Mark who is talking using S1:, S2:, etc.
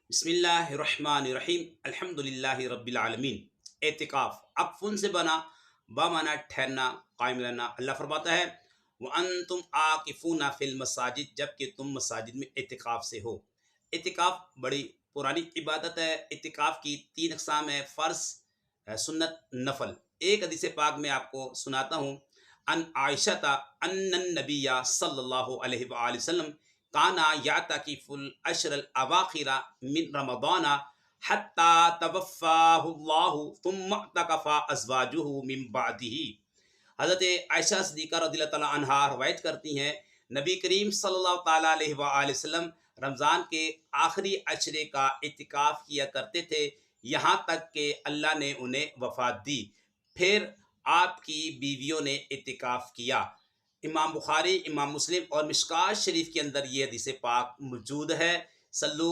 S1: بسم اللہ الرحمن الرحیم الحمد للہ رب العالمین۔ اعتکاف اقفن سے بنا بامانا ٹھہرنا، قائم رہنا۔ اللہ فرماتا ہے وَأَنْتُمْ عَاكِفُونَ فِي الْمَسَاجِدِ، جبکہ تم مساجد میں اعتکاف سے ہو۔ اعتکاف بڑی پرانی عبادت ہے۔ اعتکاف کی 3 اقسام ہیں: فرض، سنت، نفل۔ ایک حدیث پاک میں آپ کو سناتا ہوں۔ ان عائشہ ان النبی صلی اللہ علیہ وآلہ وسلم کانا یعتکف العشر الاواخر من رمضان حتی توفاہ اللہ ثم اعتکف ازواجہ من بعدہ۔ حضرت عائشہ صدیقہ رضی اللہ تعالیٰ عنہا روایت کرتی ہیں، نبی کریم صلی اللہ تعالیٰ علیہ وآلہ وسلم رمضان کے آخری عشرے کا اعتکاف کیا کرتے تھے، یہاں تک کہ اللہ نے انہیں وفات دی۔ پھر آپ کی بیویوں نے اعتکاف کیا۔ امام بخاری، امام مسلم اور مشکوٰۃ شریف کے اندر یہ حدیث پاک موجود ہے۔ صلو